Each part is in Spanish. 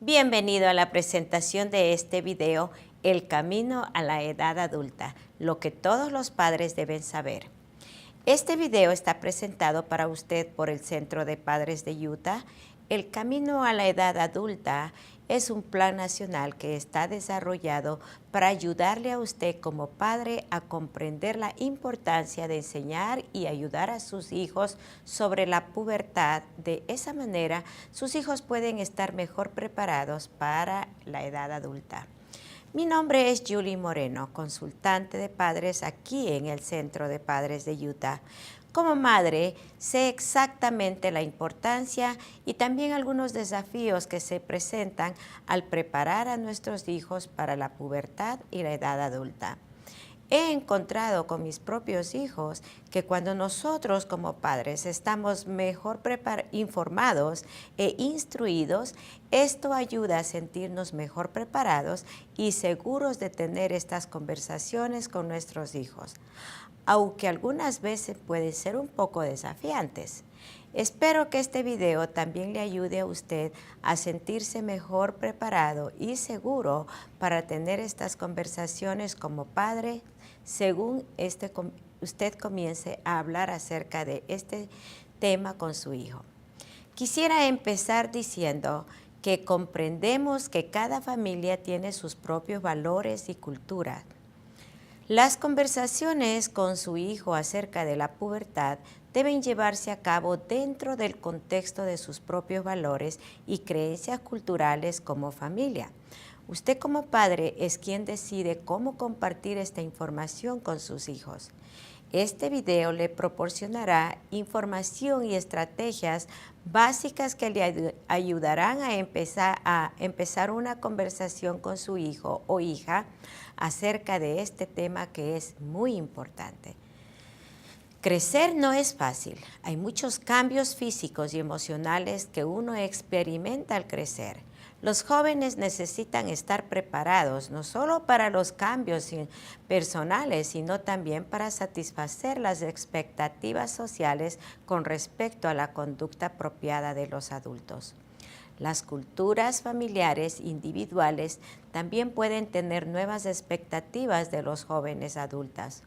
Bienvenido a la presentación de este video, El camino a la edad adulta, lo que todos los padres deben saber. Este video está presentado para usted por el Centro de Padres de Utah. El camino a la edad adulta es un plan nacional que está desarrollado para ayudarle a usted como padre a comprender la importancia de enseñar y ayudar a sus hijos sobre la pubertad. De esa manera, sus hijos pueden estar mejor preparados para la edad adulta. Mi nombre es Julie Moreno, consultante de padres aquí en el Centro de Padres de Utah. Como madre, sé exactamente la importancia y también algunos desafíos que se presentan al preparar a nuestros hijos para la pubertad y la edad adulta. He encontrado con mis propios hijos que cuando nosotros como padres estamos mejor informados e instruidos, esto ayuda a sentirnos mejor preparados y seguros de tener estas conversaciones con nuestros hijos, aunque algunas veces pueden ser un poco desafiantes. Espero que este video también le ayude a usted a sentirse mejor preparado y seguro para tener estas conversaciones como padre, según usted comience a hablar acerca de este tema con su hijo. Quisiera empezar diciendo que comprendemos que cada familia tiene sus propios valores y cultura. Las conversaciones con su hijo acerca de la pubertad deben llevarse a cabo dentro del contexto de sus propios valores y creencias culturales como familia. Usted como padre es quien decide cómo compartir esta información con sus hijos. Este video le proporcionará información y estrategias básicas que le ayudarán a empezar una conversación con su hijo o hija acerca de este tema que es muy importante. Crecer no es fácil. Hay muchos cambios físicos y emocionales que uno experimenta al crecer. Los jóvenes necesitan estar preparados no solo para los cambios personales, sino también para satisfacer las expectativas sociales con respecto a la conducta apropiada de los adultos. Las culturas familiares individuales también pueden tener nuevas expectativas de los jóvenes adultos.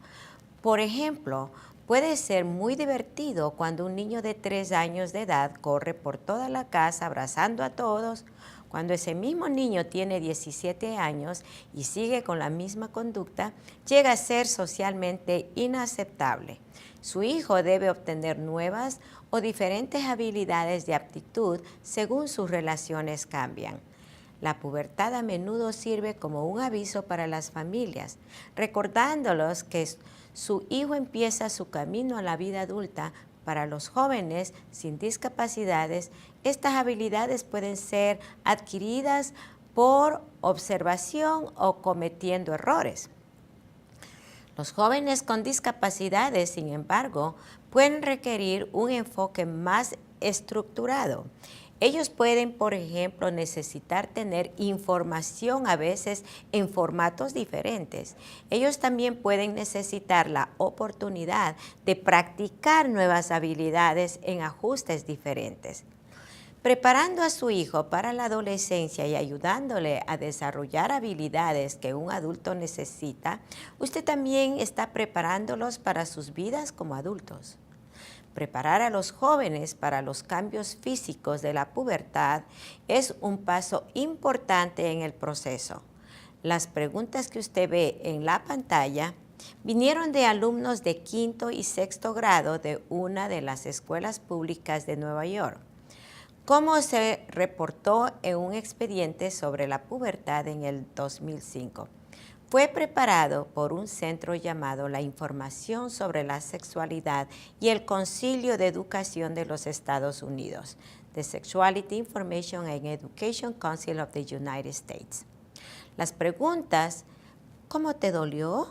Por ejemplo, puede ser muy divertido cuando un niño de 3 años de edad corre por toda la casa abrazando a todos. Cuando ese mismo niño tiene 17 años y sigue con la misma conducta, llega a ser socialmente inaceptable. Su hijo debe obtener nuevas o diferentes habilidades de aptitud según sus relaciones cambian. La pubertad a menudo sirve como un aviso para las familias, recordándolos que su hijo empieza su camino a la vida adulta. Para los jóvenes sin discapacidades, estas habilidades pueden ser adquiridas por observación o cometiendo errores. Los jóvenes con discapacidades, sin embargo, pueden requerir un enfoque más estructurado. Ellos pueden, por ejemplo, necesitar tener información a veces en formatos diferentes. Ellos también pueden necesitar la oportunidad de practicar nuevas habilidades en ajustes diferentes. Preparando a su hijo para la adolescencia y ayudándole a desarrollar habilidades que un adulto necesita, usted también está preparándolos para sus vidas como adultos. Preparar a los jóvenes para los cambios físicos de la pubertad es un paso importante en el proceso. Las preguntas que usted ve en la pantalla vinieron de alumnos de 5º y 6º grado de una de las escuelas públicas de Nueva York. Como se reportó en un expediente sobre la pubertad en el 2005. Fue preparado por un centro llamado la Información sobre la Sexualidad y el Concilio de Educación de los Estados Unidos, the Sexuality Information and Education Council of the United States. Las preguntas, ¿cómo te dolió?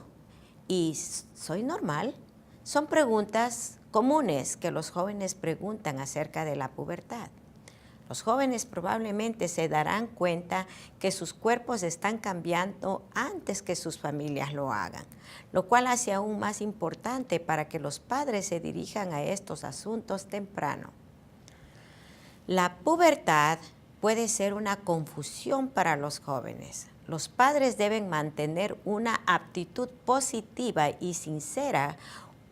¿Y soy normal? Son preguntas comunes que los jóvenes preguntan acerca de la pubertad. Los jóvenes probablemente se darán cuenta que sus cuerpos están cambiando antes que sus familias lo hagan, lo cual hace aún más importante para que los padres se dirijan a estos asuntos temprano. La pubertad puede ser una confusión para los jóvenes. Los padres deben mantener una actitud positiva y sincera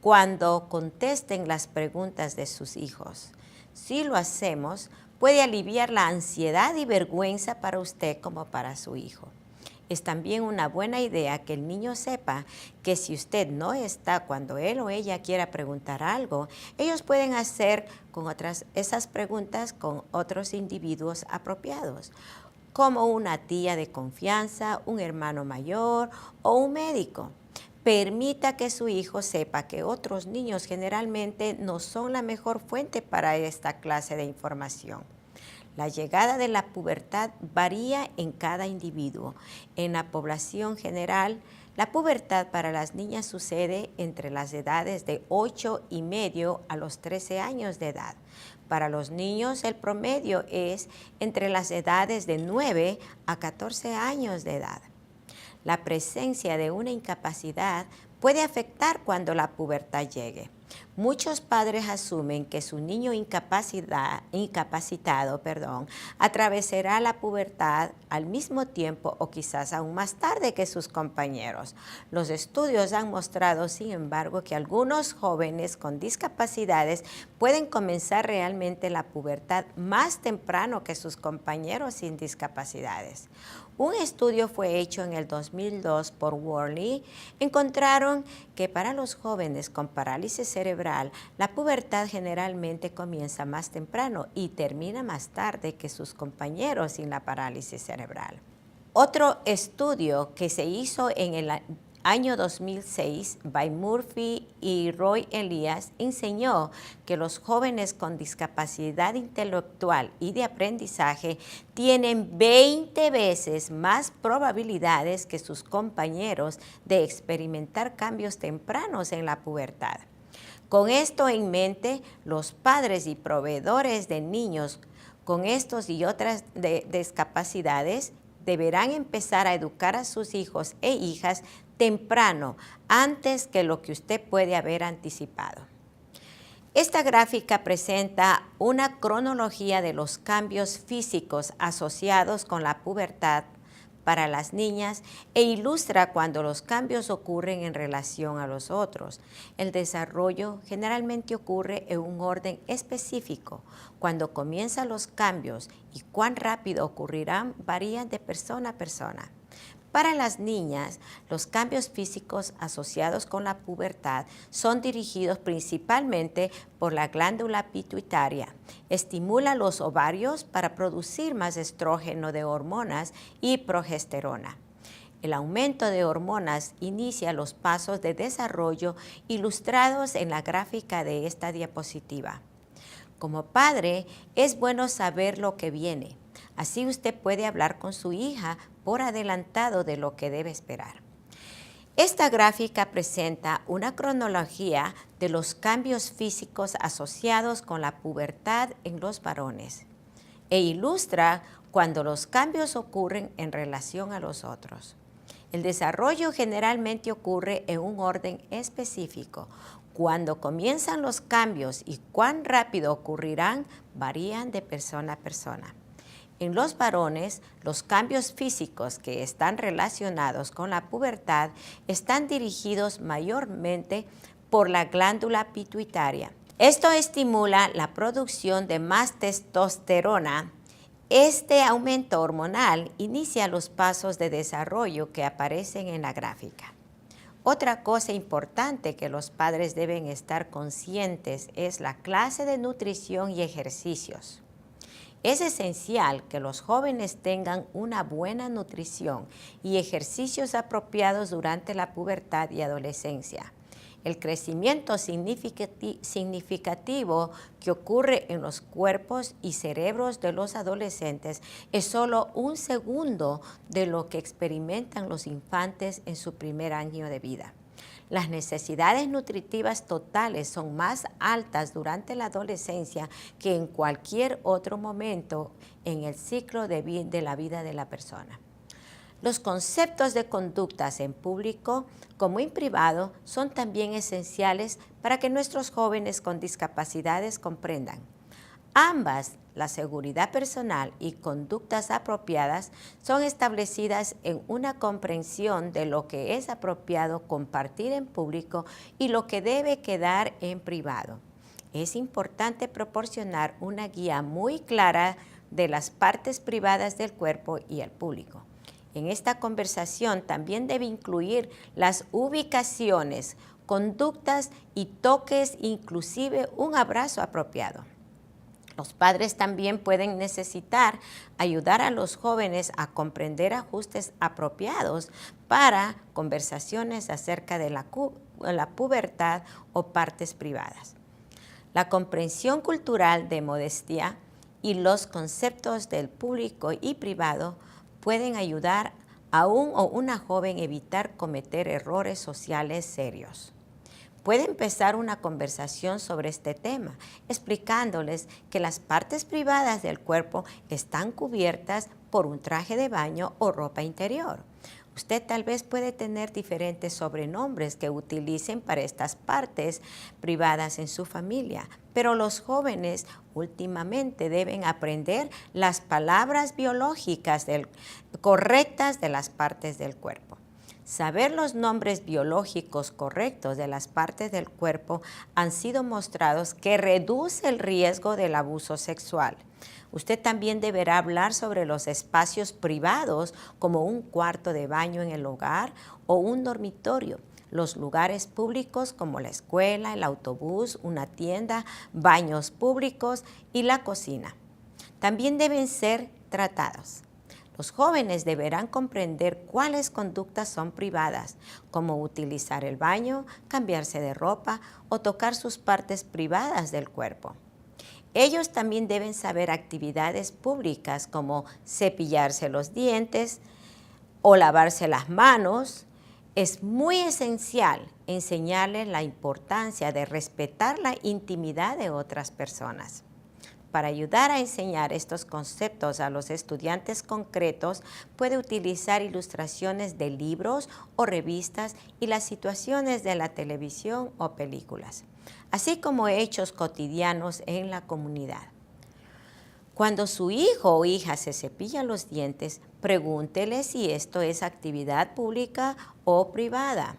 cuando contesten las preguntas de sus hijos. Si lo hacemos, puede aliviar la ansiedad y vergüenza para usted como para su hijo. Es también una buena idea que el niño sepa que si usted no está cuando él o ella quiera preguntar algo, ellos pueden hacer esas preguntas con otros individuos apropiados, como una tía de confianza, un hermano mayor o un médico. Permita que su hijo sepa que otros niños generalmente no son la mejor fuente para esta clase de información. La llegada de la pubertad varía en cada individuo. En la población general, la pubertad para las niñas sucede entre las edades de 8,5 a los 13 años de edad. Para los niños, el promedio es entre las edades de 9 a 14 años de edad. La presencia de una incapacidad puede afectar cuando la pubertad llegue. Muchos padres asumen que su niño incapacitado, atravesará la pubertad al mismo tiempo o quizás aún más tarde que sus compañeros. Los estudios han mostrado, sin embargo, que algunos jóvenes con discapacidades pueden comenzar realmente la pubertad más temprano que sus compañeros sin discapacidades. Un estudio fue hecho en el 2002 por Worley. Encontraron que para los jóvenes con parálisis cerebral, la pubertad generalmente comienza más temprano y termina más tarde que sus compañeros sin la parálisis cerebral. Otro estudio que se hizo en el año 2006, by Murphy y Roy Elias, enseñó que los jóvenes con discapacidad intelectual y de aprendizaje tienen 20 veces más probabilidades que sus compañeros de experimentar cambios tempranos en la pubertad. Con esto en mente, los padres y proveedores de niños con estos y otras discapacidades deberán empezar a educar a sus hijos e hijas temprano, antes que lo que usted puede haber anticipado. Esta gráfica presenta una cronología de los cambios físicos asociados con la pubertad para las niñas e ilustra cuando los cambios ocurren en relación a los otros. El desarrollo generalmente ocurre en un orden específico. Cuando comienzan los cambios y cuán rápido ocurrirán varían de persona a persona. Para las niñas, los cambios físicos asociados con la pubertad son dirigidos principalmente por la glándula pituitaria. Estimula los ovarios para producir más estrógeno de hormonas y progesterona. El aumento de hormonas inicia los pasos de desarrollo ilustrados en la gráfica de esta diapositiva. Como padre, es bueno saber lo que viene. Así usted puede hablar con su hija por adelantado de lo que debe esperar. Esta gráfica presenta una cronología de los cambios físicos asociados con la pubertad en los varones e ilustra cuando los cambios ocurren en relación a los otros. El desarrollo generalmente ocurre en un orden específico. Cuando comienzan los cambios y cuán rápido ocurrirán varían de persona a persona. En los varones, los cambios físicos que están relacionados con la pubertad están dirigidos mayormente por la glándula pituitaria. Esto estimula la producción de más testosterona. Este aumento hormonal inicia los pasos de desarrollo que aparecen en la gráfica. Otra cosa importante que los padres deben estar conscientes es la clase de nutrición y ejercicios. Es esencial que los jóvenes tengan una buena nutrición y ejercicios apropiados durante la pubertad y adolescencia. El crecimiento significativo que ocurre en los cuerpos y cerebros de los adolescentes es solo un segundo de lo que experimentan los infantes en su primer año de vida. Las necesidades nutritivas totales son más altas durante la adolescencia que en cualquier otro momento en el ciclo de la vida de la persona. Los conceptos de conductas en público como en privado son también esenciales para que nuestros jóvenes con discapacidades comprendan. Ambas la seguridad personal y conductas apropiadas son establecidas en una comprensión de lo que es apropiado compartir en público y lo que debe quedar en privado. Es importante proporcionar una guía muy clara de las partes privadas del cuerpo y el público. En esta conversación también debe incluir las ubicaciones, conductas y toques, inclusive un abrazo apropiado. Los padres también pueden necesitar ayudar a los jóvenes a comprender ajustes apropiados para conversaciones acerca de la pubertad o partes privadas. La comprensión cultural de modestia y los conceptos del público y privado pueden ayudar a un o una joven a evitar cometer errores sociales serios. Puede empezar una conversación sobre este tema, explicándoles que las partes privadas del cuerpo están cubiertas por un traje de baño o ropa interior. Usted tal vez puede tener diferentes sobrenombres que utilicen para estas partes privadas en su familia, pero los jóvenes últimamente deben aprender las palabras biológicas correctas de las partes del cuerpo. Saber los nombres biológicos correctos de las partes del cuerpo han sido mostrados que reduce el riesgo del abuso sexual. Usted también deberá hablar sobre los espacios privados como un cuarto de baño en el hogar o un dormitorio, los lugares públicos como la escuela, el autobús, una tienda, baños públicos y la cocina. También deben ser tratados. Los jóvenes deberán comprender cuáles conductas son privadas, como utilizar el baño, cambiarse de ropa o tocar sus partes privadas del cuerpo. Ellos también deben saber actividades públicas como cepillarse los dientes o lavarse las manos. Es muy esencial enseñarles la importancia de respetar la intimidad de otras personas. Para ayudar a enseñar estos conceptos a los estudiantes concretos, puede utilizar ilustraciones de libros o revistas y las situaciones de la televisión o películas, así como hechos cotidianos en la comunidad. Cuando su hijo o hija se cepilla los dientes, pregúntele si esto es actividad pública o privada.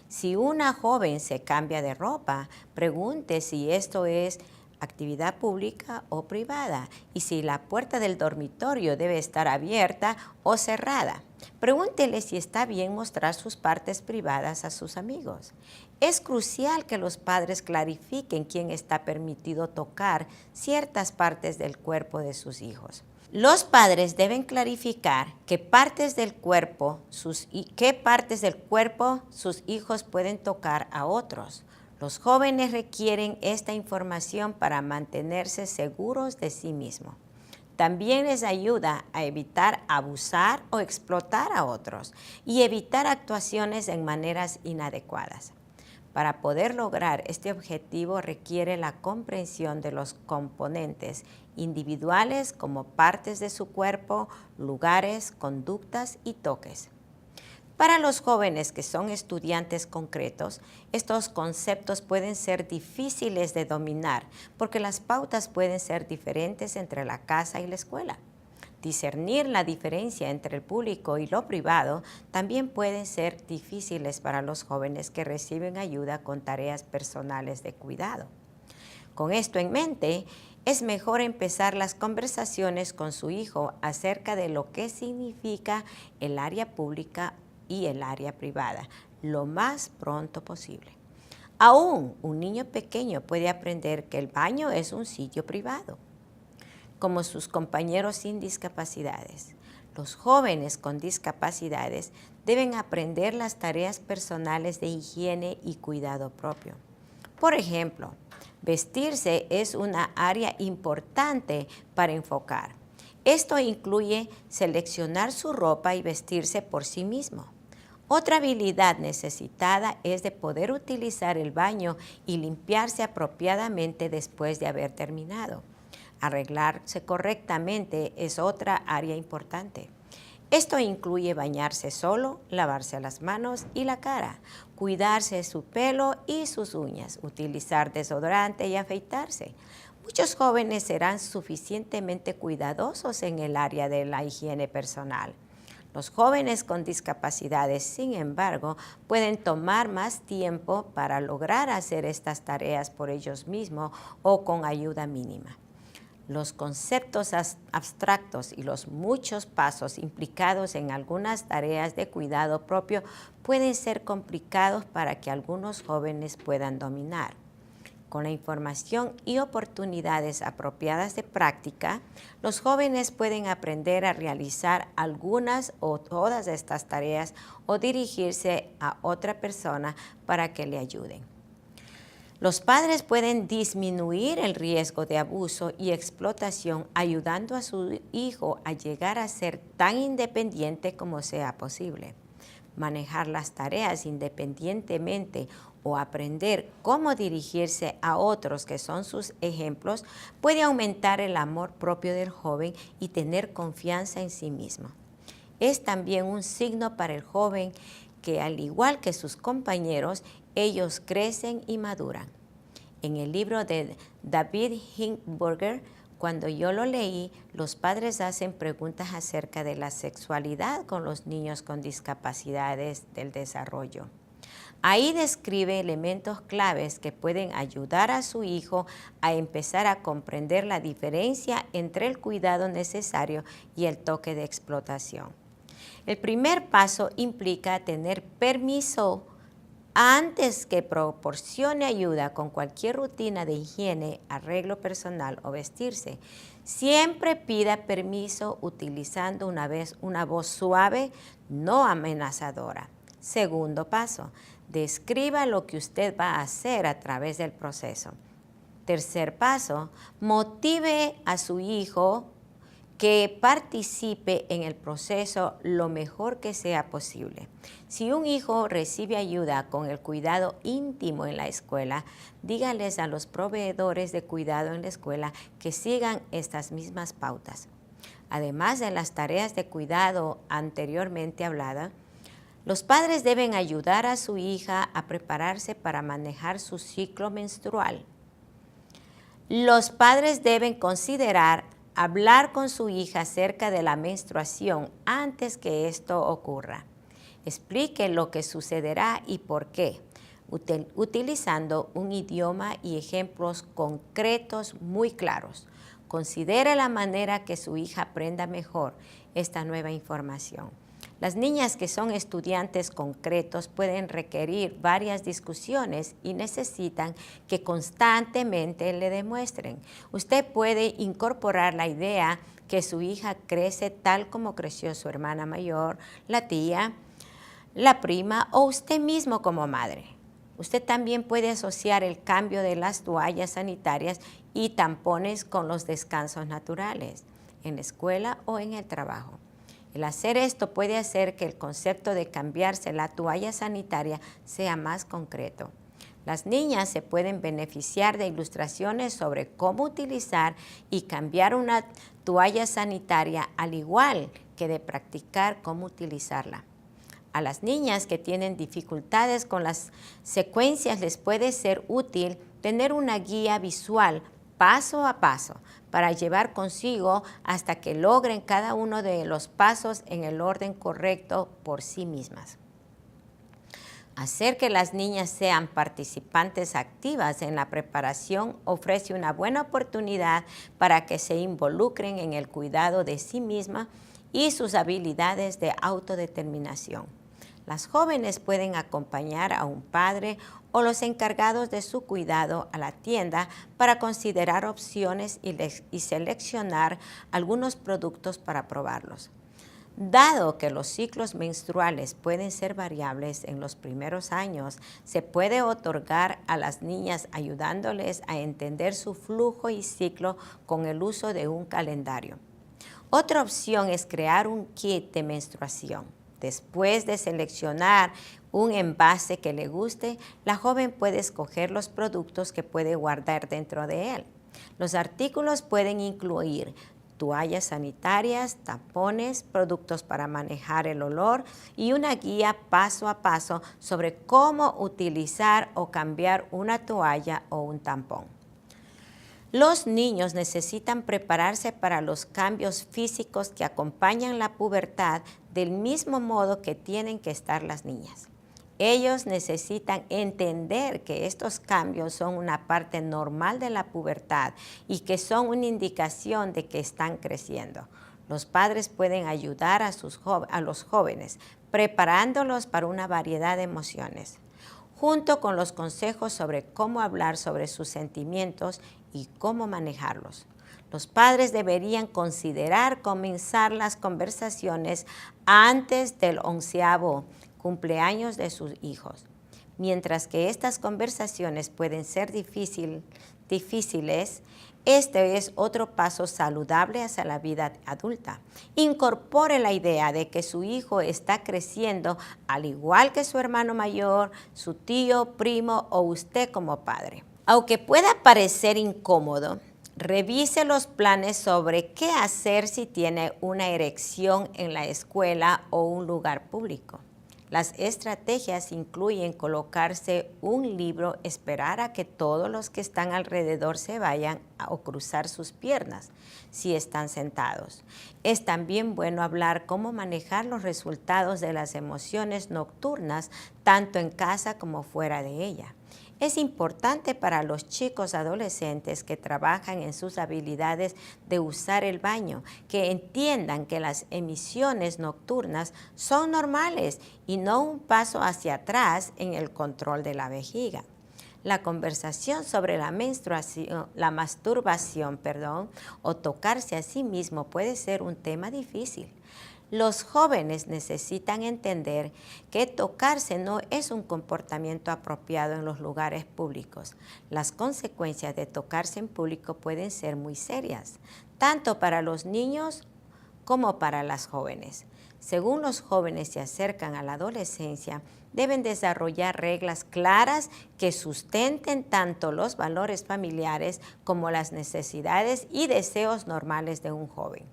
Si una joven se cambia de ropa, pregunte si esto es actividad pública o privada y si la puerta del dormitorio debe estar abierta o cerrada. Pregúntele si está bien mostrar sus partes privadas a sus amigos. Es crucial que los padres clarifiquen quién está permitido tocar ciertas partes del cuerpo de sus hijos. Los padres deben clarificar qué partes del cuerpo sus hijos pueden tocar a otros. Los jóvenes requieren esta información para mantenerse seguros de sí mismos. También les ayuda a evitar abusar o explotar a otros y evitar actuaciones en maneras inadecuadas. Para poder lograr este objetivo requiere la comprensión de los componentes individuales como partes de su cuerpo, lugares, conductas y toques. Para los jóvenes que son estudiantes concretos, estos conceptos pueden ser difíciles de dominar porque las pautas pueden ser diferentes entre la casa y la escuela. Discernir la diferencia entre el público y lo privado también pueden ser difíciles para los jóvenes que reciben ayuda con tareas personales de cuidado. Con esto en mente, es mejor empezar las conversaciones con su hijo acerca de lo que significa el área pública y el área privada, lo más pronto posible. Aún un niño pequeño puede aprender que el baño es un sitio privado, como sus compañeros sin discapacidades. Los jóvenes con discapacidades deben aprender las tareas personales de higiene y cuidado propio. Por ejemplo, vestirse es una área importante para enfocar. Esto incluye seleccionar su ropa y vestirse por sí mismo. Otra habilidad necesitada es de poder utilizar el baño y limpiarse apropiadamente después de haber terminado. Arreglarse correctamente es otra área importante. Esto incluye bañarse solo, lavarse las manos y la cara, cuidarse su pelo y sus uñas, utilizar desodorante y afeitarse. Muchos jóvenes serán suficientemente cuidadosos en el área de la higiene personal. Los jóvenes con discapacidades, sin embargo, pueden tomar más tiempo para lograr hacer estas tareas por ellos mismos o con ayuda mínima. Los conceptos abstractos y los muchos pasos implicados en algunas tareas de cuidado propio pueden ser complicados para que algunos jóvenes puedan dominar. Con la información y oportunidades apropiadas de práctica, los jóvenes pueden aprender a realizar algunas o todas estas tareas o dirigirse a otra persona para que le ayuden. Los padres pueden disminuir el riesgo de abuso y explotación ayudando a su hijo a llegar a ser tan independiente como sea posible. Manejar las tareas independientemente o aprender cómo dirigirse a otros que son sus ejemplos puede aumentar el amor propio del joven y tener confianza en sí mismo. Es también un signo para el joven que, al igual que sus compañeros, ellos crecen y maduran. En el libro de David Hindenburg, cuando yo lo leí, los padres hacen preguntas acerca de la sexualidad con los niños con discapacidades del desarrollo. Ahí describe elementos claves que pueden ayudar a su hijo a empezar a comprender la diferencia entre el cuidado necesario y el toque de explotación. El primer paso implica tener permiso antes que proporcione ayuda con cualquier rutina de higiene, arreglo personal o vestirse. Siempre pida permiso utilizando una voz suave, no amenazadora. Segundo paso, describa lo que usted va a hacer a través del proceso. Tercer paso, motive a su hijo que participe en el proceso lo mejor que sea posible. Si un hijo recibe ayuda con el cuidado íntimo en la escuela, dígales a los proveedores de cuidado en la escuela que sigan estas mismas pautas. Además de las tareas de cuidado anteriormente habladas, los padres deben ayudar a su hija a prepararse para manejar su ciclo menstrual. Los padres deben considerar hablar con su hija acerca de la menstruación antes que esto ocurra. Explique lo que sucederá y por qué, utilizando un idioma y ejemplos concretos muy claros. Considere la manera que su hija aprenda mejor esta nueva información. Las niñas que son estudiantes concretos pueden requerir varias discusiones y necesitan que constantemente le demuestren. Usted puede incorporar la idea que su hija crece tal como creció su hermana mayor, la tía, la prima o usted mismo como madre. Usted también puede asociar el cambio de las toallas sanitarias y tampones con los descansos naturales, en la escuela o en el trabajo. El hacer esto puede hacer que el concepto de cambiarse la toalla sanitaria sea más concreto. Las niñas se pueden beneficiar de ilustraciones sobre cómo utilizar y cambiar una toalla sanitaria, al igual que de practicar cómo utilizarla. A las niñas que tienen dificultades con las secuencias les puede ser útil tener una guía visual paso a paso para llevar consigo hasta que logren cada uno de los pasos en el orden correcto por sí mismas. Hacer que las niñas sean participantes activas en la preparación ofrece una buena oportunidad para que se involucren en el cuidado de sí mismas y sus habilidades de autodeterminación. Las jóvenes pueden acompañar a un padre o los encargados de su cuidado a la tienda para considerar opciones y seleccionar algunos productos para probarlos. Dado que los ciclos menstruales pueden ser variables en los primeros años, se puede otorgar a las niñas ayudándoles a entender su flujo y ciclo con el uso de un calendario. Otra opción es crear un kit de menstruación. Después de seleccionar un envase que le guste, la joven puede escoger los productos que puede guardar dentro de él. Los artículos pueden incluir toallas sanitarias, tampones, productos para manejar el olor y una guía paso a paso sobre cómo utilizar o cambiar una toalla o un tampón. Los niños necesitan prepararse para los cambios físicos que acompañan la pubertad del mismo modo que tienen que estar las niñas. Ellos necesitan entender que estos cambios son una parte normal de la pubertad y que son una indicación de que están creciendo. Los padres pueden ayudar a los jóvenes, preparándolos para una variedad de emociones, junto con los consejos sobre cómo hablar sobre sus sentimientos y cómo manejarlos. Los padres deberían considerar comenzar las conversaciones antes del 11º cumpleaños de sus hijos. Mientras que estas conversaciones pueden ser difíciles, este es otro paso saludable hacia la vida adulta. Incorpore la idea de que su hijo está creciendo al igual que su hermano mayor, su tío, primo o usted como padre. Aunque pueda parecer incómodo, revise los planes sobre qué hacer si tiene una erección en la escuela o un lugar público. Las estrategias incluyen colocarse un libro, esperar a que todos los que están alrededor se vayan o cruzar sus piernas si están sentados. Es también bueno hablar cómo manejar los resultados de las emociones nocturnas, tanto en casa como fuera de ella. Es importante para los chicos adolescentes que trabajan en sus habilidades de usar el baño, que entiendan que las emisiones nocturnas son normales y no un paso hacia atrás en el control de la vejiga. La conversación sobre la masturbación, o tocarse a sí mismo puede ser un tema difícil. Los jóvenes necesitan entender que tocarse no es un comportamiento apropiado en los lugares públicos. Las consecuencias de tocarse en público pueden ser muy serias, tanto para los niños como para las jóvenes. Según los jóvenes se acercan a la adolescencia, deben desarrollar reglas claras que sustenten tanto los valores familiares como las necesidades y deseos normales de un joven.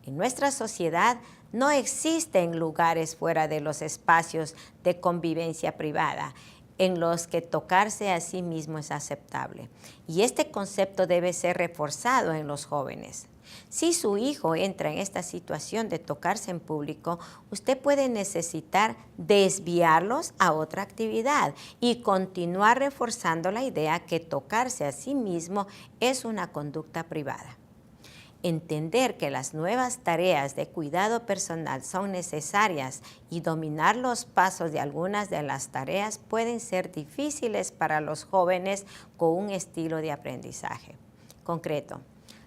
En nuestra sociedad no existen lugares fuera de los espacios de convivencia privada en los que tocarse a sí mismo es aceptable. Y este concepto debe ser reforzado en los jóvenes. Si su hijo entra en esta situación de tocarse en público, usted puede necesitar desviarlos a otra actividad y continuar reforzando la idea que tocarse a sí mismo es una conducta privada. Entender que las nuevas tareas de cuidado personal son necesarias y dominar los pasos de algunas de las tareas pueden ser difíciles para los jóvenes con un estilo de aprendizaje concreto.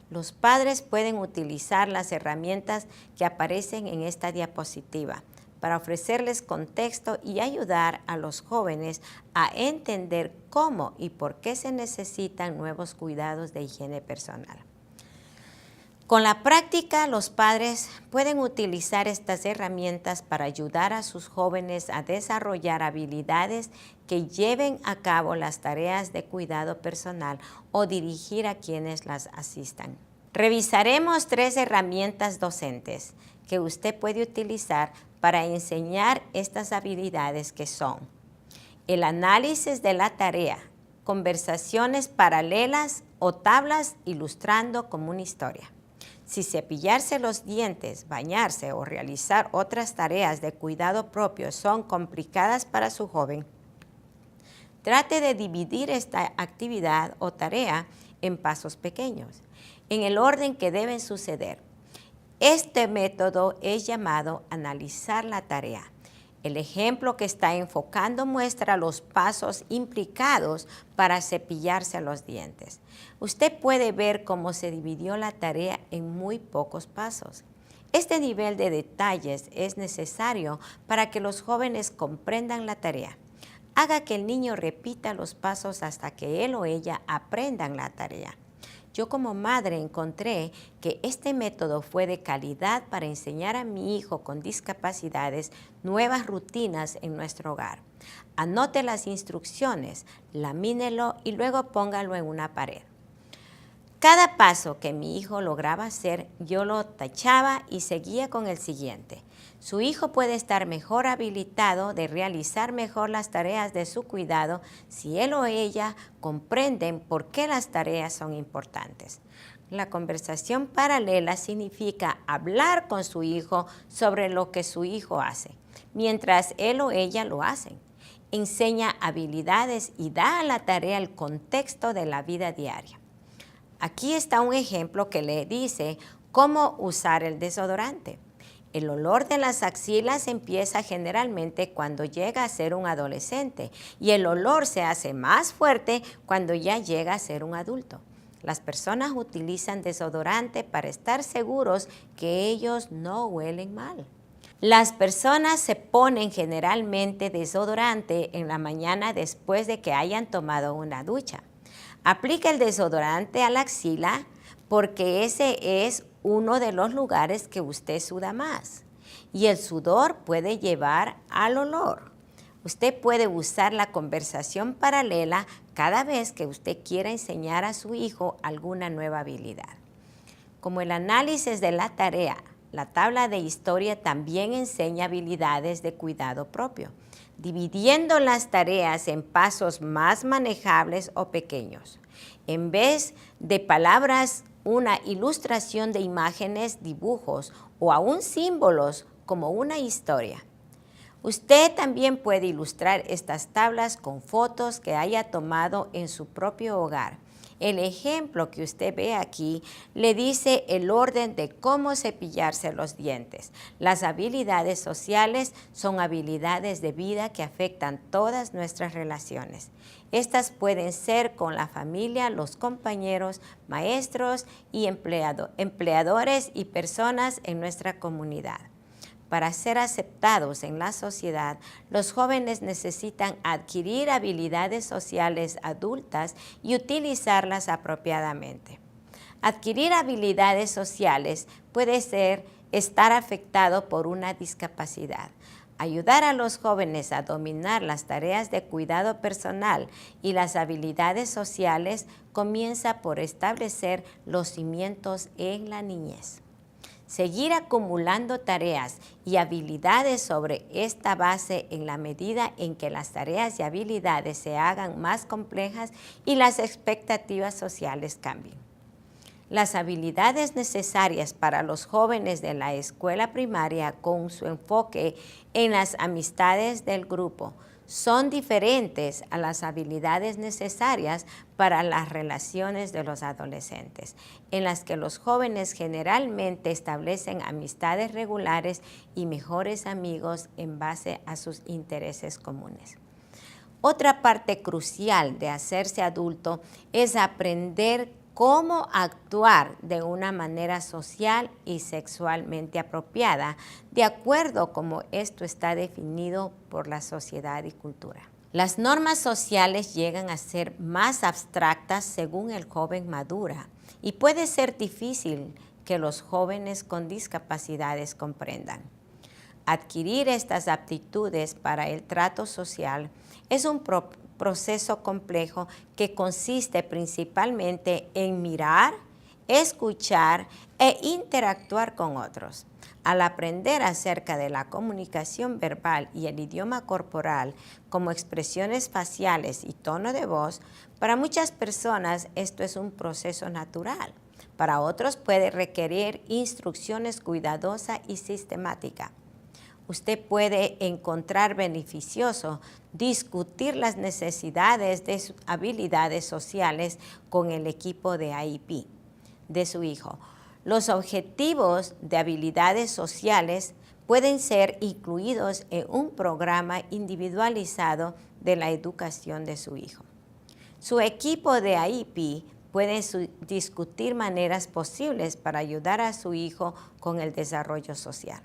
Los padres pueden utilizar las herramientas que aparecen en esta diapositiva para ofrecerles contexto y ayudar a los jóvenes a entender cómo y por qué se necesitan nuevos cuidados de higiene personal. Con la práctica, los padres pueden utilizar estas herramientas para ayudar a sus jóvenes a desarrollar habilidades que lleven a cabo las tareas de cuidado personal o dirigir a quienes las asistan. Revisaremos 3 herramientas docentes que usted puede utilizar para enseñar estas habilidades que son: el análisis de la tarea, conversaciones paralelas o tablas ilustrando como una historia. Si cepillarse los dientes, bañarse o realizar otras tareas de cuidado propio son complicadas para su joven, trate de dividir esta actividad o tarea en pasos pequeños, en el orden que deben suceder. Este método es llamado analizar la tarea. El ejemplo que está enfocando muestra los pasos implicados para cepillarse los dientes. Usted puede ver cómo se dividió la tarea en muy pocos pasos. Este nivel de detalles es necesario para que los jóvenes comprendan la tarea. Haga que el niño repita los pasos hasta que él o ella aprendan la tarea. Yo como madre encontré que este método fue de calidad para enseñar a mi hijo con discapacidades nuevas rutinas en nuestro hogar. Anote las instrucciones, lamínelo y luego póngalo en una pared. Cada paso que mi hijo lograba hacer, yo lo tachaba y seguía con el siguiente. Su hijo puede estar mejor habilitado de realizar mejor las tareas de su cuidado si él o ella comprenden por qué las tareas son importantes. La conversación paralela significa hablar con su hijo sobre lo que su hijo hace, mientras él o ella lo hacen. Enseña habilidades y da a la tarea el contexto de la vida diaria. Aquí está un ejemplo que le dice cómo usar el desodorante. El olor de las axilas empieza generalmente cuando llega a ser un adolescente y el olor se hace más fuerte cuando ya llega a ser un adulto. Las personas utilizan desodorante para estar seguros que ellos no huelen mal. Las personas se ponen generalmente desodorante en la mañana después de que hayan tomado una ducha. Aplica el desodorante a la axila porque ese es uno de los lugares que usted suda más. Y el sudor puede llevar al olor. Usted puede usar la conversación paralela cada vez que usted quiera enseñar a su hijo alguna nueva habilidad. Como el análisis de la tarea, la tabla de historia también enseña habilidades de cuidado propio, dividiendo las tareas en pasos más manejables o pequeños. En vez de palabras, una ilustración de imágenes, dibujos o aún símbolos como una historia. Usted también puede ilustrar estas tablas con fotos que haya tomado en su propio hogar. El ejemplo que usted ve aquí le dice el orden de cómo cepillarse los dientes. Las habilidades sociales son habilidades de vida que afectan todas nuestras relaciones. Estas pueden ser con la familia, los compañeros, maestros y empleadores y personas en nuestra comunidad. Para ser aceptados en la sociedad, los jóvenes necesitan adquirir habilidades sociales adultas y utilizarlas apropiadamente. Adquirir habilidades sociales puede ser estar afectado por una discapacidad. Ayudar a los jóvenes a dominar las tareas de cuidado personal y las habilidades sociales comienza por establecer los cimientos en la niñez. Seguir acumulando tareas y habilidades sobre esta base en la medida en que las tareas y habilidades se hagan más complejas y las expectativas sociales cambien. Las habilidades necesarias para los jóvenes de la escuela primaria con su enfoque en las amistades del grupo son diferentes a las habilidades necesarias para las relaciones de los adolescentes, en las que los jóvenes generalmente establecen amistades regulares y mejores amigos en base a sus intereses comunes. Otra parte crucial de hacerse adulto es aprender cómo actuar de una manera social y sexualmente apropiada, de acuerdo como esto está definido por la sociedad y cultura. Las normas sociales llegan a ser más abstractas según el joven madura y puede ser difícil que los jóvenes con discapacidades comprendan. Adquirir estas aptitudes para el trato social es un proceso complejo que consiste principalmente en mirar, escuchar e interactuar con otros. Al aprender acerca de la comunicación verbal y el idioma corporal, como expresiones faciales y tono de voz, para muchas personas esto es un proceso natural. Para otros puede requerir instrucciones cuidadosas y sistemáticas. Usted puede encontrar beneficioso discutir las necesidades de sus habilidades sociales con el equipo de IEP de su hijo. Los objetivos de habilidades sociales pueden ser incluidos en un programa individualizado de la educación de su hijo. Su equipo de IEP puede discutir maneras posibles para ayudar a su hijo con el desarrollo social.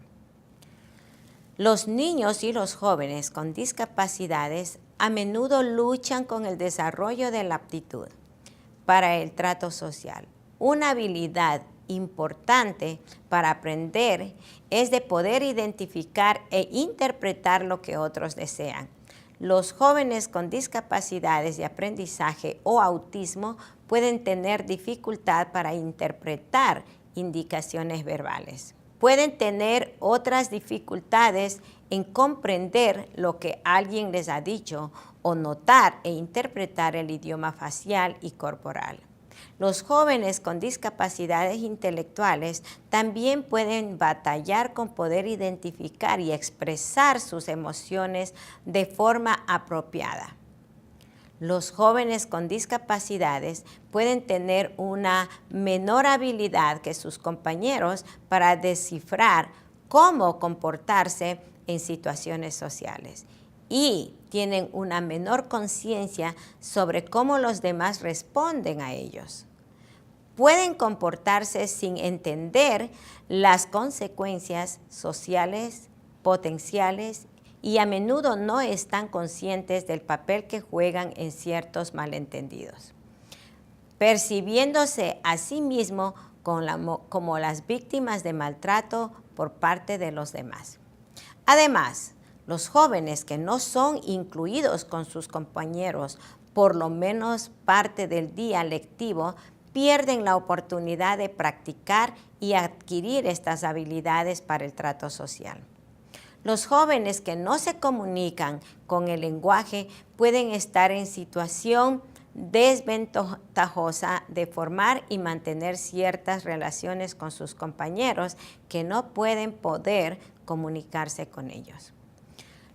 Los niños y los jóvenes con discapacidades a menudo luchan con el desarrollo de la aptitud para el trato social. Una habilidad importante para aprender es de poder identificar e interpretar lo que otros desean. Los jóvenes con discapacidades de aprendizaje o autismo pueden tener dificultad para interpretar indicaciones verbales. Pueden tener otras dificultades en comprender lo que alguien les ha dicho o notar e interpretar el idioma facial y corporal. Los jóvenes con discapacidades intelectuales también pueden batallar con poder identificar y expresar sus emociones de forma apropiada. Los jóvenes con discapacidades pueden tener una menor habilidad que sus compañeros para descifrar cómo comportarse en situaciones sociales y tienen una menor conciencia sobre cómo los demás responden a ellos. Pueden comportarse sin entender las consecuencias sociales potenciales y a menudo no están conscientes del papel que juegan en ciertos malentendidos, percibiéndose a sí mismos como las víctimas de maltrato por parte de los demás. Además, los jóvenes que no son incluidos con sus compañeros por lo menos parte del día lectivo pierden la oportunidad de practicar y adquirir estas habilidades para el trato social. Los jóvenes que no se comunican con el lenguaje pueden estar en situación desventajosa de formar y mantener ciertas relaciones con sus compañeros que no pueden poder comunicarse con ellos.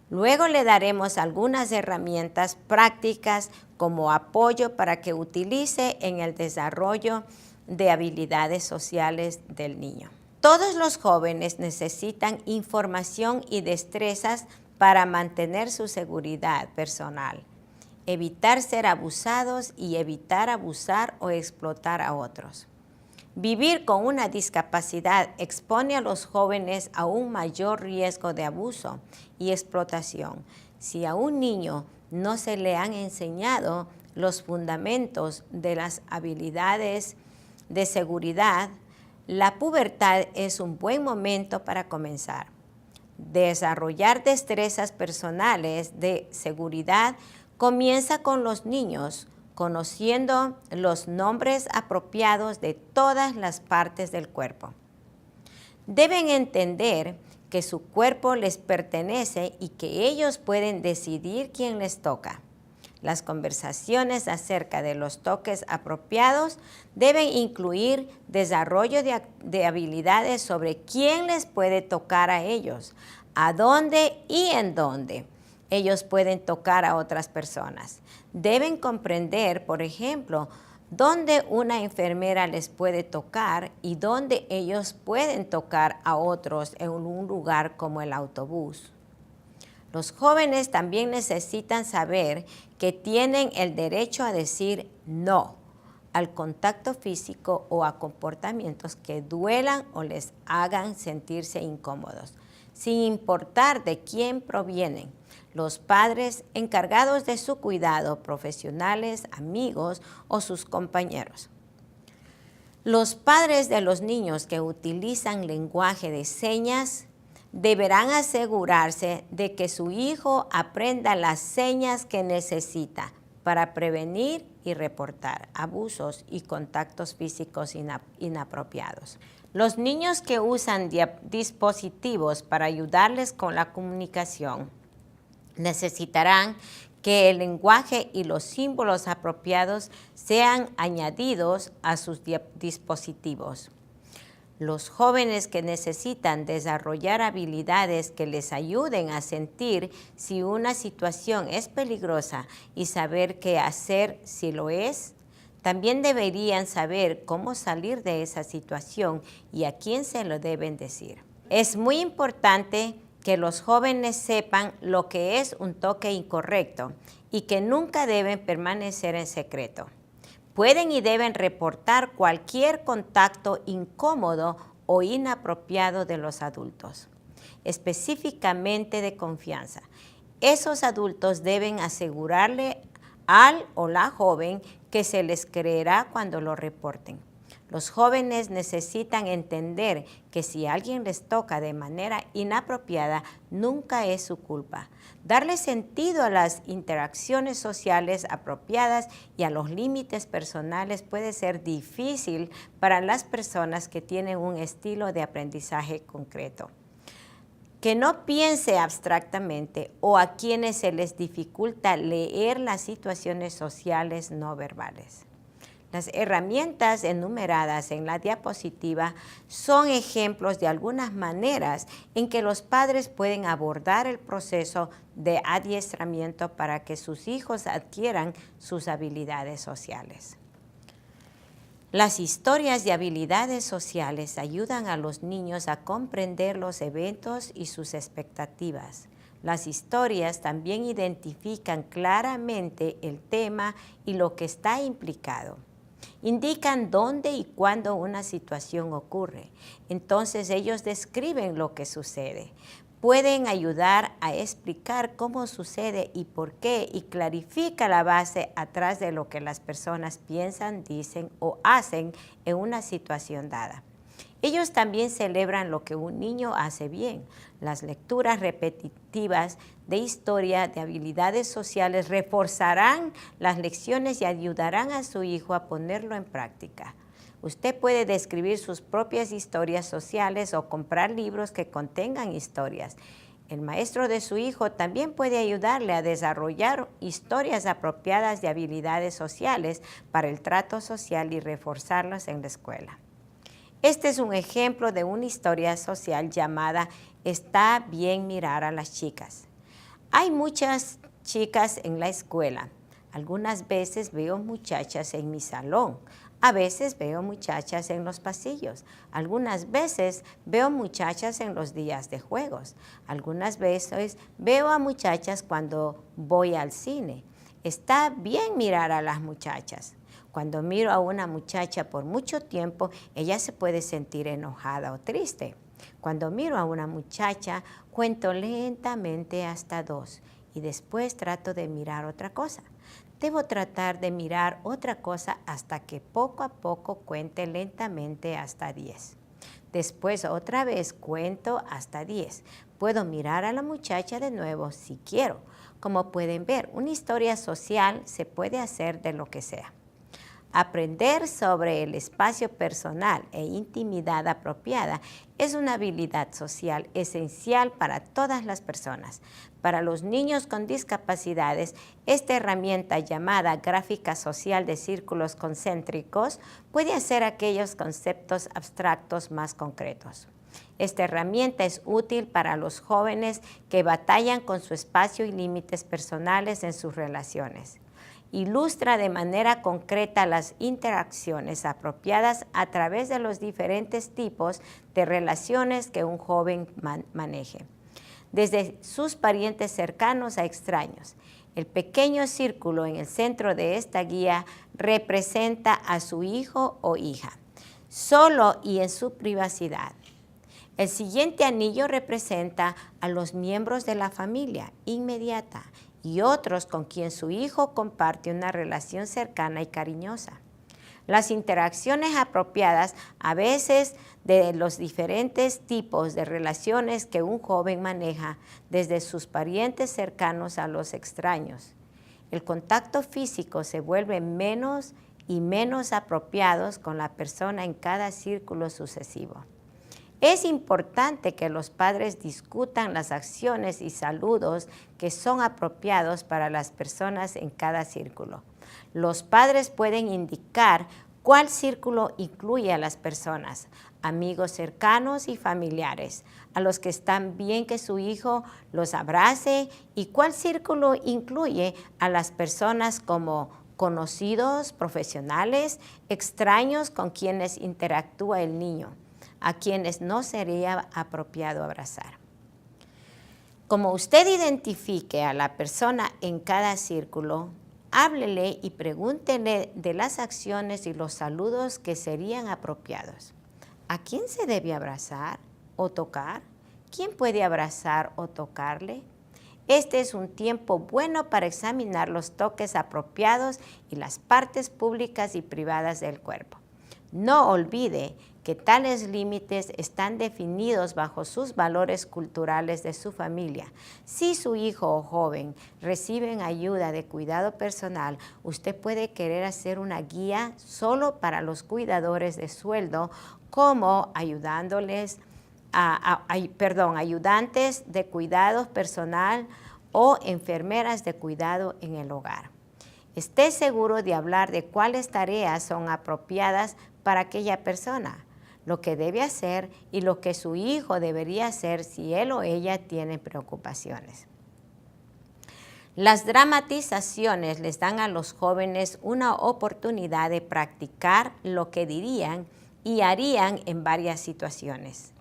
Luego le daremos algunas herramientas prácticas como apoyo para que utilice en el desarrollo de habilidades sociales del niño. Todos los jóvenes necesitan información y destrezas para mantener su seguridad personal, evitar ser abusados y evitar abusar o explotar a otros. Vivir con una discapacidad expone a los jóvenes a un mayor riesgo de abuso y explotación. Si a un niño no se le han enseñado los fundamentos de las habilidades de seguridad, la pubertad es un buen momento para comenzar. Desarrollar destrezas personales de seguridad comienza con los niños, conociendo los nombres apropiados de todas las partes del cuerpo. Deben entender que su cuerpo les pertenece y que ellos pueden decidir quién les toca. Las conversaciones acerca de los toques apropiados deben incluir desarrollo de habilidades sobre quién les puede tocar a ellos, a dónde y en dónde ellos pueden tocar a otras personas. Deben comprender, por ejemplo, dónde una enfermera les puede tocar y dónde ellos pueden tocar a otros en un lugar como el autobús. Los jóvenes también necesitan saber que tienen el derecho a decir no al contacto físico o a comportamientos que duelan o les hagan sentirse incómodos, sin importar de quién provienen. Los padres encargados de su cuidado, profesionales, amigos o sus compañeros. Los padres de los niños que utilizan lenguaje de señas deberán asegurarse de que su hijo aprenda las señas que necesita para prevenir y reportar abusos y contactos físicos inapropiados. Los niños que usan dispositivos para ayudarles con la comunicación necesitarán que el lenguaje y los símbolos apropiados sean añadidos a sus dispositivos. Los jóvenes que necesitan desarrollar habilidades que les ayuden a sentir si una situación es peligrosa y saber qué hacer si lo es, también deberían saber cómo salir de esa situación y a quién se lo deben decir. Es muy importante que los jóvenes sepan lo que es un toque incorrecto y que nunca deben permanecer en secreto. Pueden y deben reportar cualquier contacto incómodo o inapropiado de los adultos, específicamente de confianza. Esos adultos deben asegurarle al o la joven que se les creerá cuando lo reporten. Los jóvenes necesitan entender que si alguien les toca de manera inapropiada, nunca es su culpa. Darle sentido a las interacciones sociales apropiadas y a los límites personales puede ser difícil para las personas que tienen un estilo de aprendizaje concreto. Que no piense abstractamente o a quienes se les dificulta leer las situaciones sociales no verbales. Las herramientas enumeradas en la diapositiva son ejemplos de algunas maneras en que los padres pueden abordar el proceso de adiestramiento para que sus hijos adquieran sus habilidades sociales. Las historias de habilidades sociales ayudan a los niños a comprender los eventos y sus expectativas. Las historias también identifican claramente el tema y lo que está implicado. Indican dónde y cuándo una situación ocurre. Entonces ellos describen lo que sucede. Pueden ayudar a explicar cómo sucede y por qué y clarifica la base atrás de lo que las personas piensan, dicen o hacen en una situación dada. Ellos también celebran lo que un niño hace bien. Las lecturas repetitivas de historia de habilidades sociales reforzarán las lecciones y ayudarán a su hijo a ponerlo en práctica. Usted puede describir sus propias historias sociales o comprar libros que contengan historias. El maestro de su hijo también puede ayudarle a desarrollar historias apropiadas de habilidades sociales para el trato social y reforzarlas en la escuela. Este es un ejemplo de una historia social llamada Está bien mirar a las chicas. Hay muchas chicas en la escuela. Algunas veces veo muchachas en mi salón. A veces veo muchachas en los pasillos. Algunas veces veo muchachas en los días de juegos. Algunas veces veo a muchachas cuando voy al cine. Está bien mirar a las muchachas. Cuando miro a una muchacha por mucho tiempo, ella se puede sentir enojada o triste. Cuando miro a una muchacha, cuento lentamente hasta 2 y después trato de mirar otra cosa. Debo tratar de mirar otra cosa hasta que poco a poco cuente lentamente hasta 10. Después otra vez cuento hasta 10. Puedo mirar a la muchacha de nuevo si quiero. Como pueden ver, una historia social se puede hacer de lo que sea. Aprender sobre el espacio personal e intimidad apropiada es una habilidad social esencial para todas las personas. Para los niños con discapacidades, esta herramienta llamada gráfica social de círculos concéntricos puede hacer aquellos conceptos abstractos más concretos. Esta herramienta es útil para los jóvenes que batallan con su espacio y límites personales en sus relaciones. Ilustra de manera concreta las interacciones apropiadas a través de los diferentes tipos de relaciones que un joven maneje, desde sus parientes cercanos a extraños. El pequeño círculo en el centro de esta guía representa a su hijo o hija, solo y en su privacidad. El siguiente anillo representa a los miembros de la familia inmediata y otros con quien su hijo comparte una relación cercana y cariñosa. Las interacciones apropiadas a veces de los diferentes tipos de relaciones que un joven maneja, desde sus parientes cercanos a los extraños. El contacto físico se vuelve menos y menos apropiados con la persona en cada círculo sucesivo. Es importante que los padres discutan las acciones y saludos que son apropiados para las personas en cada círculo. Los padres pueden indicar cuál círculo incluye a las personas, amigos cercanos y familiares, a los que están bien que su hijo los abrace, y cuál círculo incluye a las personas como conocidos, profesionales, extraños con quienes interactúa el niño, a quienes no sería apropiado abrazar. Como usted identifique a la persona en cada círculo, háblele y pregúntele de las acciones y los saludos que serían apropiados. ¿A quién se debe abrazar o tocar? ¿Quién puede abrazar o tocarle? Este es un tiempo bueno para examinar los toques apropiados y las partes públicas y privadas del cuerpo. No olvide que tales límites están definidos bajo sus valores culturales de su familia. Si su hijo o joven reciben ayuda de cuidado personal, usted puede querer hacer una guía solo para los cuidadores de sueldo, como ayudantes de cuidado personal o enfermeras de cuidado en el hogar. Esté seguro de hablar de cuáles tareas son apropiadas para aquella persona, lo que debe hacer y lo que su hijo debería hacer si él o ella tiene preocupaciones. Las dramatizaciones les dan a los jóvenes una oportunidad de practicar lo que dirían y harían en varias situaciones.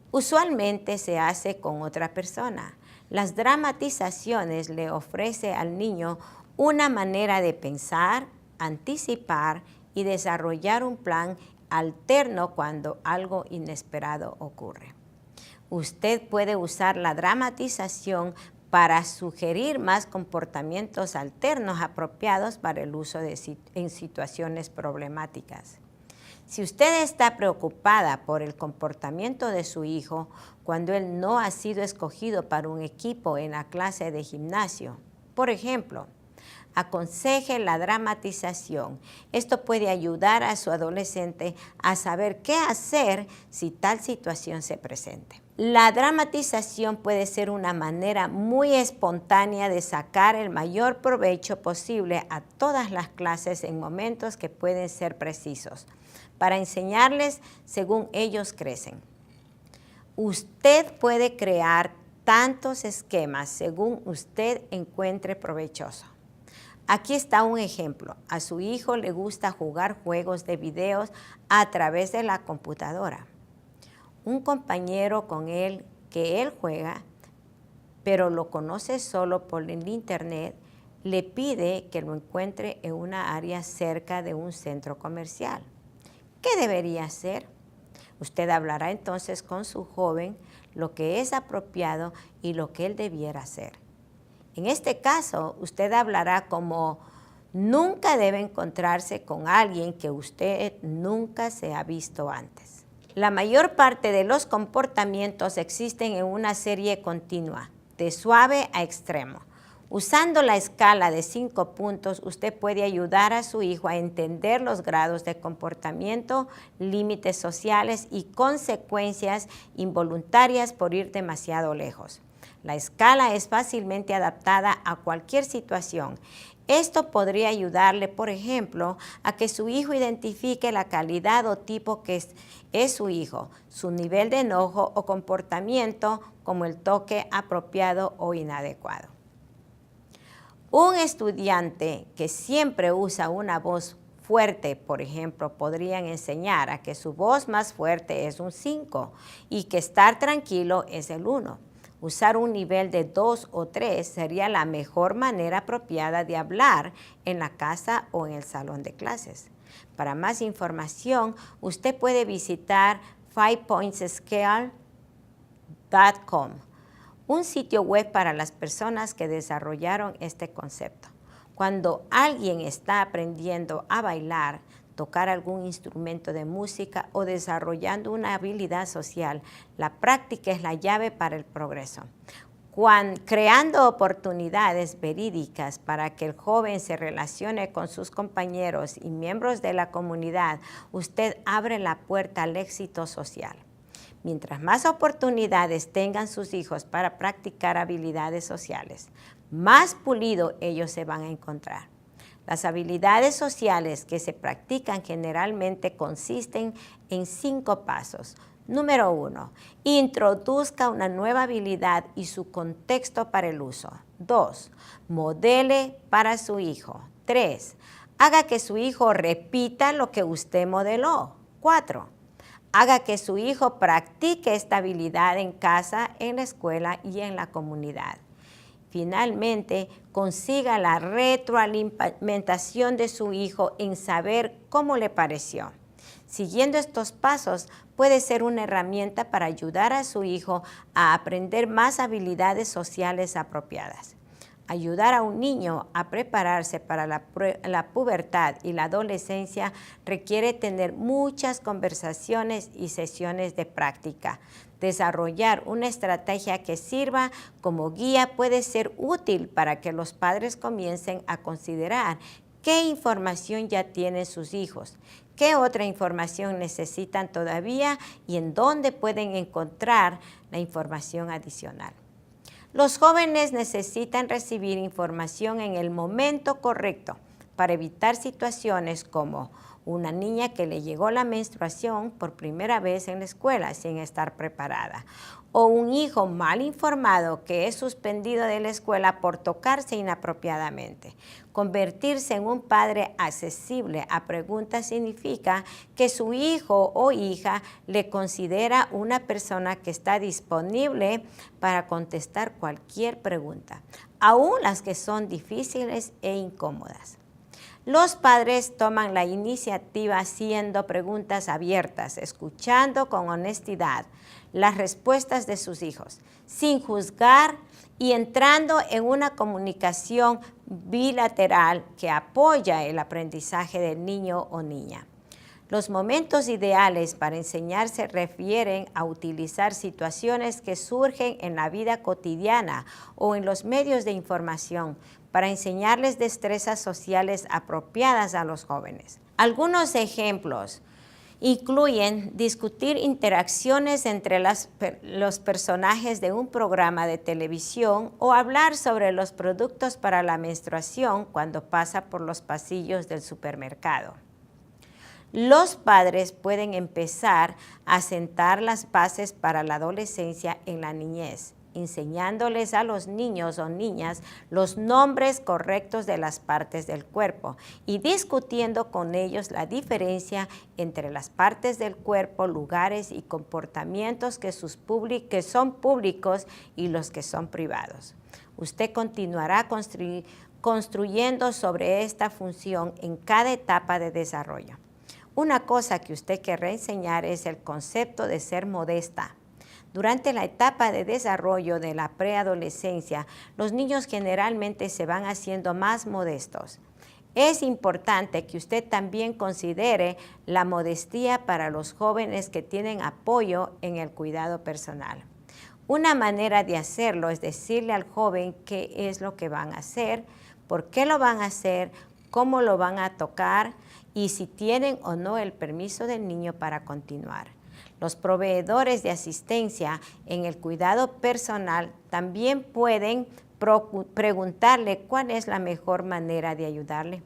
Usualmente se hace con otra persona. Las dramatizaciones le ofrecen al niño una manera de pensar, anticipar y desarrollar un plan alterno cuando algo inesperado ocurre. Usted puede usar la dramatización para sugerir más comportamientos alternos apropiados para el uso en situaciones problemáticas. Si usted está preocupada por el comportamiento de su hijo cuando él no ha sido escogido para un equipo en la clase de gimnasio, por ejemplo, aconseje la dramatización. Esto puede ayudar a su adolescente a saber qué hacer si tal situación se presente. La dramatización puede ser una manera muy espontánea de sacar el mayor provecho posible a todas las clases en momentos que pueden ser precisos, para enseñarles según ellos crecen. Usted puede crear tantos esquemas según usted encuentre provechoso. Aquí está un ejemplo. A su hijo le gusta jugar juegos de videos a través de la computadora. Un compañero con él que él juega, pero lo conoce solo por el internet, le pide que lo encuentre en una área cerca de un centro comercial. ¿Qué debería hacer? Usted hablará entonces con su joven lo que es apropiado y lo que él debiera hacer. En este caso, usted hablará como: nunca debe encontrarse con alguien que usted nunca se ha visto antes. La mayor parte de los comportamientos existen en una serie continua, de suave a extremo. Usando la escala de 5 puntos, usted puede ayudar a su hijo a entender los grados de comportamiento, límites sociales y consecuencias involuntarias por ir demasiado lejos. La escala es fácilmente adaptada a cualquier situación. Esto podría ayudarle, por ejemplo, a que su hijo identifique la calidad o tipo que es su hijo, su nivel de enojo o comportamiento, como el toque apropiado o inadecuado. Un estudiante que siempre usa una voz fuerte, por ejemplo, podrían enseñar a que su voz más fuerte es un 5 y que estar tranquilo es el 1. Usar un nivel de 2 o 3 sería la mejor manera apropiada de hablar en la casa o en el salón de clases. Para más información, usted puede visitar 5pointscale.com, un sitio web para las personas que desarrollaron este concepto. Cuando alguien está aprendiendo a bailar, tocar algún instrumento de música o desarrollando una habilidad social, la práctica es la llave para el progreso. Creando oportunidades verídicas para que el joven se relacione con sus compañeros y miembros de la comunidad, usted abre la puerta al éxito social. Mientras más oportunidades tengan sus hijos para practicar habilidades sociales, más pulido ellos se van a encontrar. Las habilidades sociales que se practican generalmente consisten en 5 pasos. Número 1. Introduzca una nueva habilidad y su contexto para el uso. 2. Modele para su hijo. 3. Haga que su hijo repita lo que usted modeló. 4. Haga que su hijo practique esta habilidad en casa, en la escuela y en la comunidad. Finalmente, consiga la retroalimentación de su hijo en saber cómo le pareció. Siguiendo estos pasos puede ser una herramienta para ayudar a su hijo a aprender más habilidades sociales apropiadas. Ayudar a un niño a prepararse para la pubertad y la adolescencia requiere tener muchas conversaciones y sesiones de práctica. Desarrollar una estrategia que sirva como guía puede ser útil para que los padres comiencen a considerar qué información ya tienen sus hijos, qué otra información necesitan todavía y en dónde pueden encontrar la información adicional. Los jóvenes necesitan recibir información en el momento correcto para evitar situaciones como una niña que le llegó la menstruación por primera vez en la escuela sin estar preparada, o un hijo mal informado que es suspendido de la escuela por tocarse inapropiadamente. Convertirse en un padre accesible a preguntas significa que su hijo o hija le considera una persona que está disponible para contestar cualquier pregunta, aun las que son difíciles e incómodas. Los padres toman la iniciativa haciendo preguntas abiertas, escuchando con honestidad las respuestas de sus hijos, sin juzgar y entrando en una comunicación bilateral que apoya el aprendizaje del niño o niña. Los momentos ideales para enseñar se refieren a utilizar situaciones que surgen en la vida cotidiana o en los medios de información para enseñarles destrezas sociales apropiadas a los jóvenes. Algunos ejemplos incluyen discutir interacciones entre los personajes de un programa de televisión o hablar sobre los productos para la menstruación cuando pasa por los pasillos del supermercado. Los padres pueden empezar a sentar las bases para la adolescencia en la niñez, enseñándoles a los niños o niñas los nombres correctos de las partes del cuerpo y discutiendo con ellos la diferencia entre las partes del cuerpo, lugares y comportamientos que son públicos y los que son privados. Usted continuará construyendo sobre esta función en cada etapa de desarrollo. Una cosa que usted querrá enseñar es el concepto de ser modesta. Durante la etapa de desarrollo de la preadolescencia, los niños generalmente se van haciendo más modestos. Es importante que usted también considere la modestia para los jóvenes que tienen apoyo en el cuidado personal. Una manera de hacerlo es decirle al joven qué es lo que van a hacer, por qué lo van a hacer, cómo lo van a tocar y si tienen o no el permiso del niño para continuar. Los proveedores de asistencia en el cuidado personal también pueden preguntarle cuál es la mejor manera de ayudarle.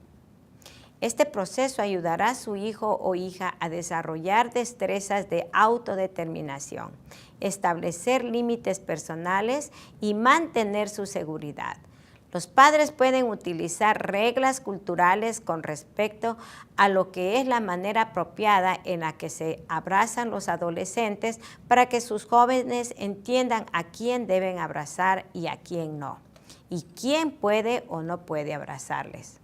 Este proceso ayudará a su hijo o hija a desarrollar destrezas de autodeterminación, establecer límites personales y mantener su seguridad. Los padres pueden utilizar reglas culturales con respecto a lo que es la manera apropiada en la que se abrazan los adolescentes para que sus jóvenes entiendan a quién deben abrazar y a quién no, y quién puede o no puede abrazarles.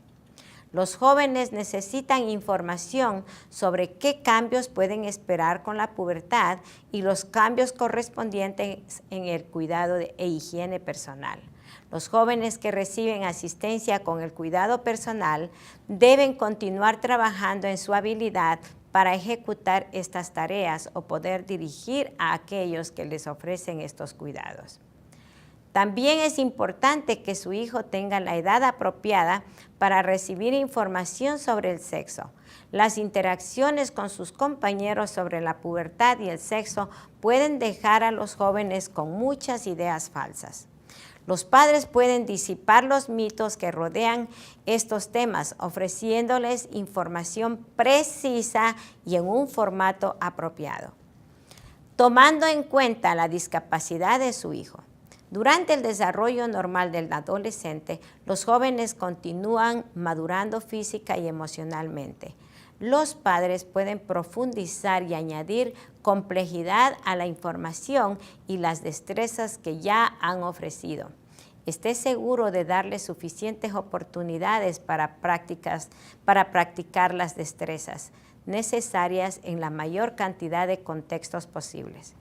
Los jóvenes necesitan información sobre qué cambios pueden esperar con la pubertad y los cambios correspondientes en el cuidado e higiene personal. Los jóvenes que reciben asistencia con el cuidado personal deben continuar trabajando en su habilidad para ejecutar estas tareas o poder dirigir a aquellos que les ofrecen estos cuidados. También es importante que su hijo tenga la edad apropiada para recibir información sobre el sexo. Las interacciones con sus compañeros sobre la pubertad y el sexo pueden dejar a los jóvenes con muchas ideas falsas. Los padres pueden disipar los mitos que rodean estos temas, ofreciéndoles información precisa y en un formato apropiado, tomando en cuenta la discapacidad de su hijo. Durante el desarrollo normal del adolescente, los jóvenes continúan madurando física y emocionalmente. Los padres pueden profundizar y añadir complejidad a la información y las destrezas que ya han ofrecido. Esté seguro de darle suficientes oportunidades para practicar las destrezas necesarias en la mayor cantidad de contextos posibles.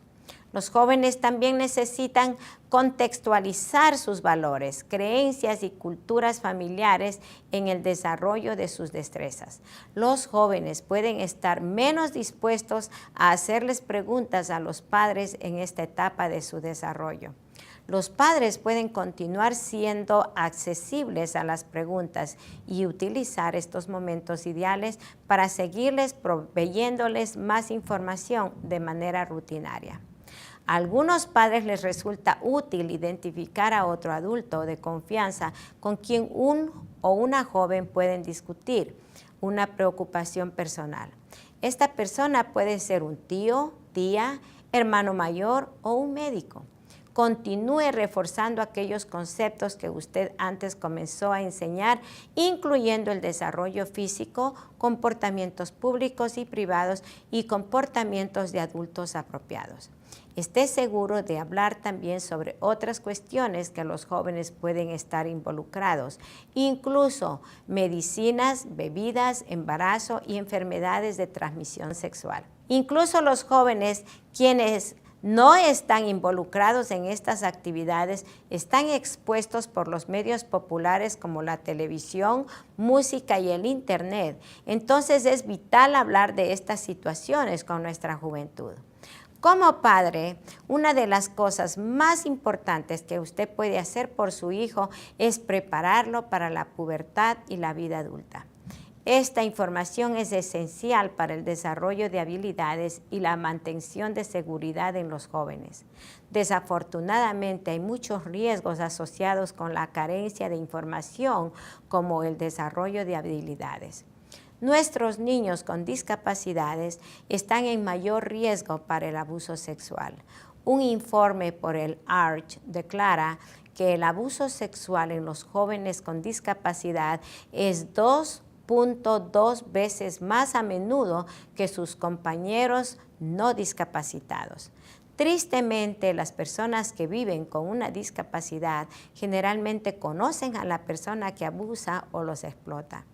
Los jóvenes también necesitan contextualizar sus valores, creencias y culturas familiares en el desarrollo de sus destrezas. Los jóvenes pueden estar menos dispuestos a hacerles preguntas a los padres en esta etapa de su desarrollo. Los padres pueden continuar siendo accesibles a las preguntas y utilizar estos momentos ideales para seguirles proveyéndoles más información de manera rutinaria. A algunos padres les resulta útil identificar a otro adulto de confianza con quien un o una joven pueden discutir una preocupación personal. Esta persona puede ser un tío, tía, hermano mayor o un médico. Continúe reforzando aquellos conceptos que usted antes comenzó a enseñar, incluyendo el desarrollo físico, comportamientos públicos y privados y comportamientos de adultos apropiados. Esté seguro de hablar también sobre otras cuestiones que los jóvenes pueden estar involucrados, incluso medicinas, bebidas, embarazo y enfermedades de transmisión sexual. Incluso los jóvenes quienes no están involucrados en estas actividades están expuestos por los medios populares como la televisión, música y el internet. Entonces es vital hablar de estas situaciones con nuestra juventud. Como padre, una de las cosas más importantes que usted puede hacer por su hijo es prepararlo para la pubertad y la vida adulta. Esta información es esencial para el desarrollo de habilidades y la mantención de seguridad en los jóvenes. Desafortunadamente, hay muchos riesgos asociados con la carencia de información, como el desarrollo de habilidades. Nuestros niños con discapacidades están en mayor riesgo para el abuso sexual. Un informe por el ARCH declara que el abuso sexual en los jóvenes con discapacidad es 2.2 veces más a menudo que sus compañeros no discapacitados. Tristemente, las personas que viven con una discapacidad generalmente conocen a la persona que abusa o los explota.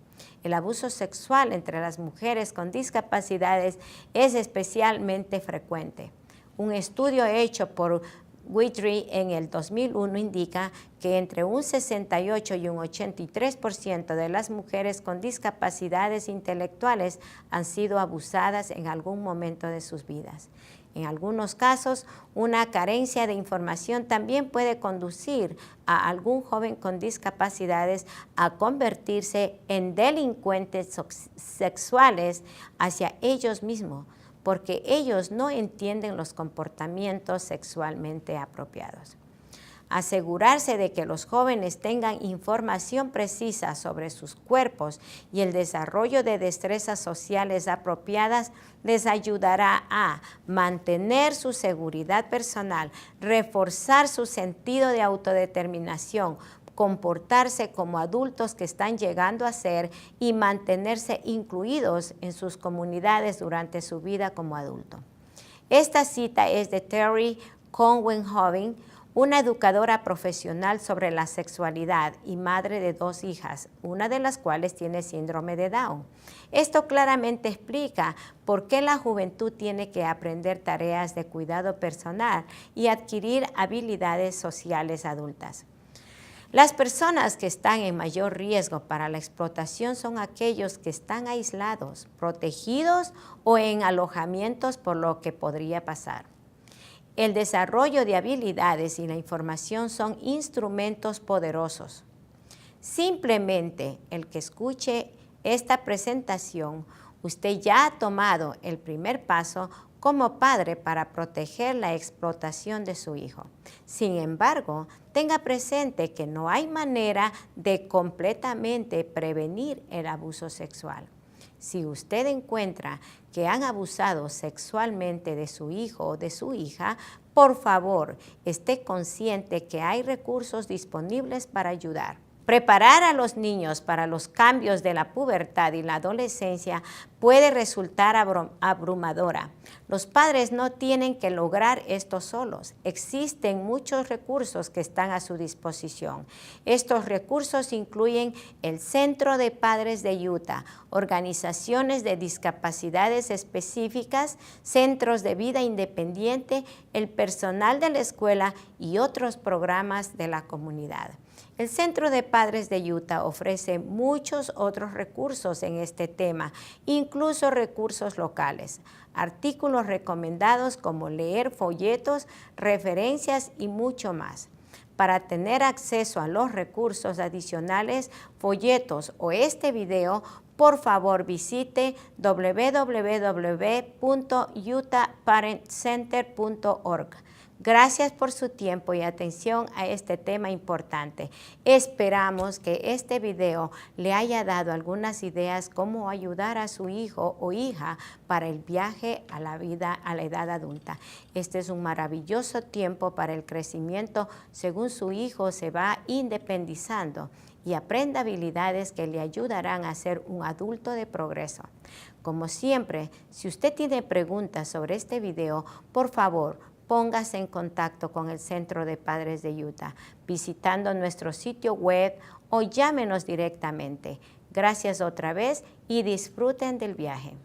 El abuso sexual entre las mujeres con discapacidades es especialmente frecuente. Un estudio hecho por Guidry en el 2001 indica que entre un 68 y un 83% de las mujeres con discapacidades intelectuales han sido abusadas en algún momento de sus vidas. En algunos casos, una carencia de información también puede conducir a algún joven con discapacidades a convertirse en delincuentes sexuales hacia ellos mismos, porque ellos no entienden los comportamientos sexualmente apropiados. Asegurarse de que los jóvenes tengan información precisa sobre sus cuerpos y el desarrollo de destrezas sociales apropiadas les ayudará a mantener su seguridad personal, reforzar su sentido de autodeterminación, comportarse como adultos que están llegando a ser y mantenerse incluidos en sus comunidades durante su vida como adulto. Esta cita es de Terry Cowenhoven, una educadora profesional sobre la sexualidad y madre de 2 hijas, una de las cuales tiene síndrome de Down. Esto claramente explica por qué la juventud tiene que aprender tareas de cuidado personal y adquirir habilidades sociales adultas. Las personas que están en mayor riesgo para la explotación son aquellos que están aislados, protegidos o en alojamientos por lo que podría pasar. El desarrollo de habilidades y la información son instrumentos poderosos. Simplemente el que escuche esta presentación, usted ya ha tomado el primer paso como padre para proteger la explotación de su hijo. Sin embargo, tenga presente que no hay manera de completamente prevenir el abuso sexual. Si usted encuentra que han abusado sexualmente de su hijo o de su hija, por favor, esté consciente que hay recursos disponibles para ayudar. Preparar a los niños para los cambios de la pubertad y la adolescencia puede resultar abrumadora. Los padres no tienen que lograr esto solos. Existen muchos recursos que están a su disposición. Estos recursos incluyen el Centro de Padres de Utah, organizaciones de discapacidades específicas, centros de vida independiente, el personal de la escuela y otros programas de la comunidad. El Centro de Padres de Utah ofrece muchos otros recursos en este tema, incluso recursos locales, artículos recomendados como leer folletos, referencias y mucho más. Para tener acceso a los recursos adicionales, folletos o este video, por favor visite www.utahparentcenter.org. Gracias por su tiempo y atención a este tema importante. Esperamos que este video le haya dado algunas ideas cómo ayudar a su hijo o hija para el viaje a la edad adulta. Este es un maravilloso tiempo para el crecimiento según su hijo se va independizando y aprenda habilidades que le ayudarán a ser un adulto de progreso. Como siempre, si usted tiene preguntas sobre este video, por favor, póngase en contacto con el Centro de Padres de Utah, visitando nuestro sitio web o llámenos directamente. Gracias otra vez y disfruten del viaje.